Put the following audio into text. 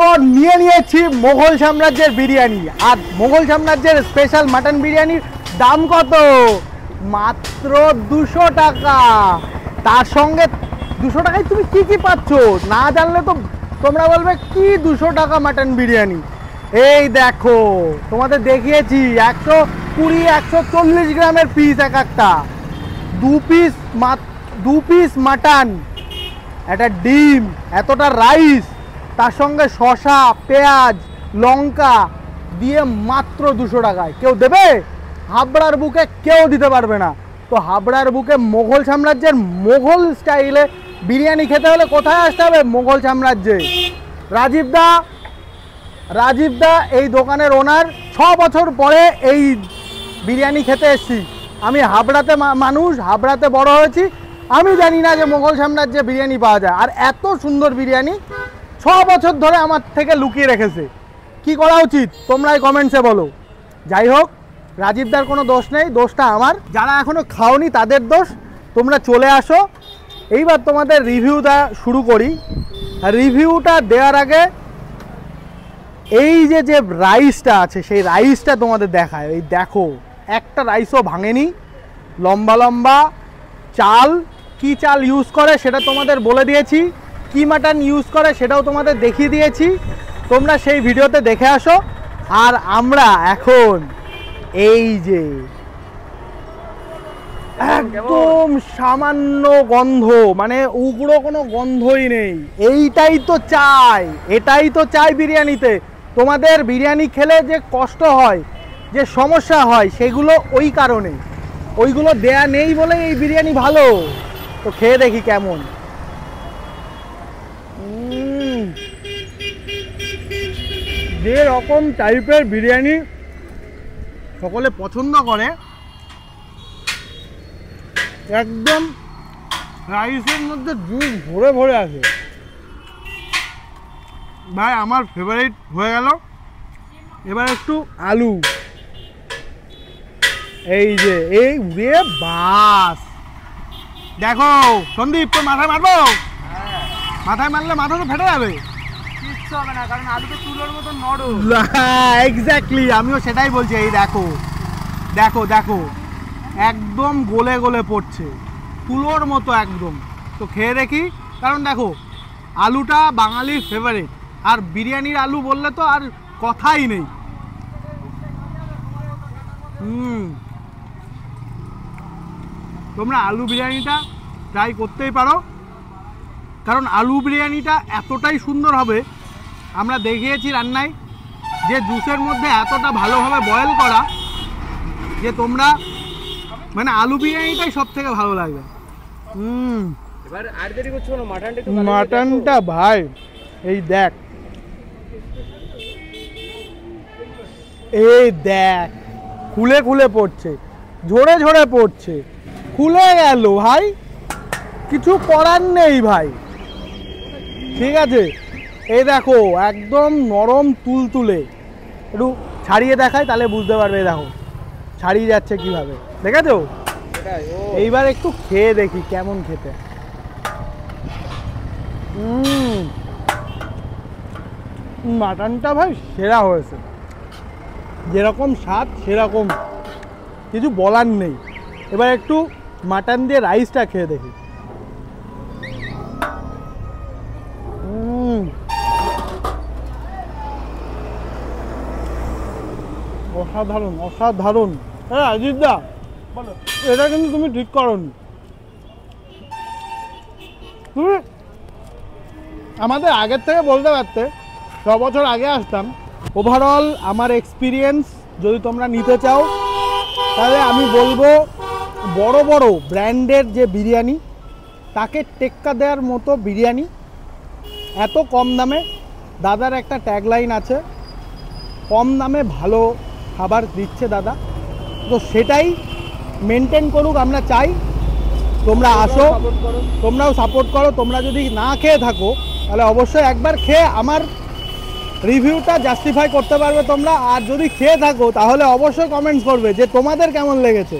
তো নিয়ে নিয়েছি মোগল সাম্রাজ্যের বিরিয়ানি, আর মোগল সাম্রাজ্যের স্পেশাল মাটন বিরিয়ানির দাম কত? মাত্র 200 টাকা। তার সঙ্গে 200 টাকায় তুমি কি কি পাচ্ছ না জানলে তো তোমরা বলবে কি 200 টাকা মাটন বিরিয়ানি। এই দেখো তোমাদের দেখিয়েছি 120 140 গ্রামের পিস এক একটা, দু পিস মাটন, একটা ডিম, এতটা রাইস, তার সঙ্গে শসা, পেঁয়াজ, লঙ্কা দিয়ে মাত্র 200 টাকায় কেউ দেবে? হাবড়ার বুকে কেউ দিতে পারবে না। তো হাবড়ার বুকে মোগল সাম্রাজ্যের মোগল স্টাইলে বিরিয়ানি খেতে হলে কোথায় আসতে হবে? মোগল সাম্রাজ্যে। রাজীব দা এই দোকানের ওনার। 6 বছর পরে এই বিরিয়ানি খেতে এসেছি। আমি হাবড়াতে মানুষ, হাবড়াতে বড় হয়েছি, আমি জানি না যে মোগল সাম্রাজ্যে বিরিয়ানি পাওয়া যায়। আর এত সুন্দর বিরিয়ানি 6 বছর ধরে আমার থেকে লুকিয়ে রেখেছে। কি করা উচিত তোমরাই কমেন্টসে বলো। যাই হোক, রাজীবদার কোনো দোষ নেই, দোষটা আমার। যারা এখনও খাওনি তাদের দোষ। তোমরা চলে আসো। এইবার তোমাদের রিভিউটা শুরু করি। রিভিউটা দেওয়ার আগে এই যে রাইসটা আছে সেই রাইসটা তোমাদের দেখায়। এই দেখো, একটা রাইসও ভাঙেনি, লম্বা লম্বা চাল। কি চাল ইউজ করে সেটা তোমাদের বলে দিয়েছি, কি মাটন ইউজ করে সেটাও তোমাদের দেখিয়ে দিয়েছি। তোমরা সেই ভিডিওতে দেখে আসো। আর আমরা এখন এই যে একদম সামান্য গন্ধ, মানে উগ্র কোনো গন্ধই নেই, এইটাই তো চাই, এটাই তো চাই বিরিয়ানিতে। তোমাদের বিরিয়ানি খেলে যে কষ্ট হয়, যে সমস্যা হয়, সেগুলো ওই কারণে, ওইগুলো দেয়া নেই বলে এই বিরিয়ানি ভালো। তো খেয়ে দেখি কেমন। যে রকম টাইপের বিরিয়ানি সকলে পছন্দ করে, একদম রাইসের মধ্যে জুস ভরে ভরে আছে ভাই, আমার ফেভারিট হয়ে গেল। এবার একটু আলু, এই যে এই রে বাস। দেখো সন্দীপ, তোর মাথায় মারবো? মাথায় মারলে মাথা তো ফেটে যাবে। কিচ্ছু হবে না, কারণ আলু তো তুলোর মতো নরম। এক্স্যাক্টলি, আমিও সেটাই বলছি। এই দেখো দেখো দেখো, একদম গলে গলে পড়ছে, তুলোর মতো একদম। তো খেয়ে দেখি, কারণ দেখো আলুটা বাঙালির ফেভারিট, আর বিরিয়ানির আলু বললে তো আর কথাই নেই। তোমরা আলু বিরিয়ানিটা ট্রাই করতেই পারো, কারণ আলু বিরিয়ানিটা এতটাই সুন্দর হবে। আমরা দেখিয়েছি রান্নায় যে জুসের মধ্যে এতটা ভালোভাবে বয়েল করা যে তোমরা মানে আলু বিরিয়ানিটাই সব থেকে ভালো লাগবে। এবার আর দেরি করছো না, মাটনটা ভাই এই দেখ, এই দেখ খুলে খুলে পড়ছে, ঝরে ঝরে পড়ছে, খুলে গেল ভাই, কিছু করার নেই ভাই। ঠিক আছে, এই দেখো একদম নরম তুলতুলে। একটু ছাড়িয়ে দেখাই তাহলে বুঝতে পারবে। দেখো ছাড়িয়ে যাচ্ছে কিভাবে, দেখেছো? এইবার একটু খেয়ে দেখি কেমন খেতে। মাটনটা ভাই সেরা হয়েছে, যেরকম স্বাদ সেরকম, কিছু বলার নেই। এবার একটু মাটন দিয়ে রাইসটা খেয়ে দেখি। অসাধারণ অসাধারণ। হ্যাঁ অজিতদা বলো, এটা কিন্তু তুমি ঠিক করোনি। তুমি আমাদের আগের থেকে বলতে পারতে, 6 বছর আগে আসতাম। ওভারঅল আমার এক্সপিরিয়েন্স যদি তোমরা নিতে চাও তাহলে আমি বলবো বড় বড় ব্র্যান্ডের যে বিরিয়ানি, তাকে টেক্কা দেওয়ার মতো বিরিয়ানি এত কম দামে। দাদার একটা ট্যাগলাইন আছে, কম দামে ভালো খাবার দিচ্ছে দাদা, তো সেটাই মেনটেন করুক আমরা চাই। তোমরা আসো, তোমরাও সাপোর্ট করো। তোমরা যদি না খেয়ে থাকো তাহলে অবশ্যই একবার খেয়ে আমার রিভিউটা জাস্টিফাই করতে পারবে তোমরা। আর যদি খেয়ে থাকো তাহলে অবশ্যই কমেন্টস করবে যে তোমাদের কেমন লেগেছে।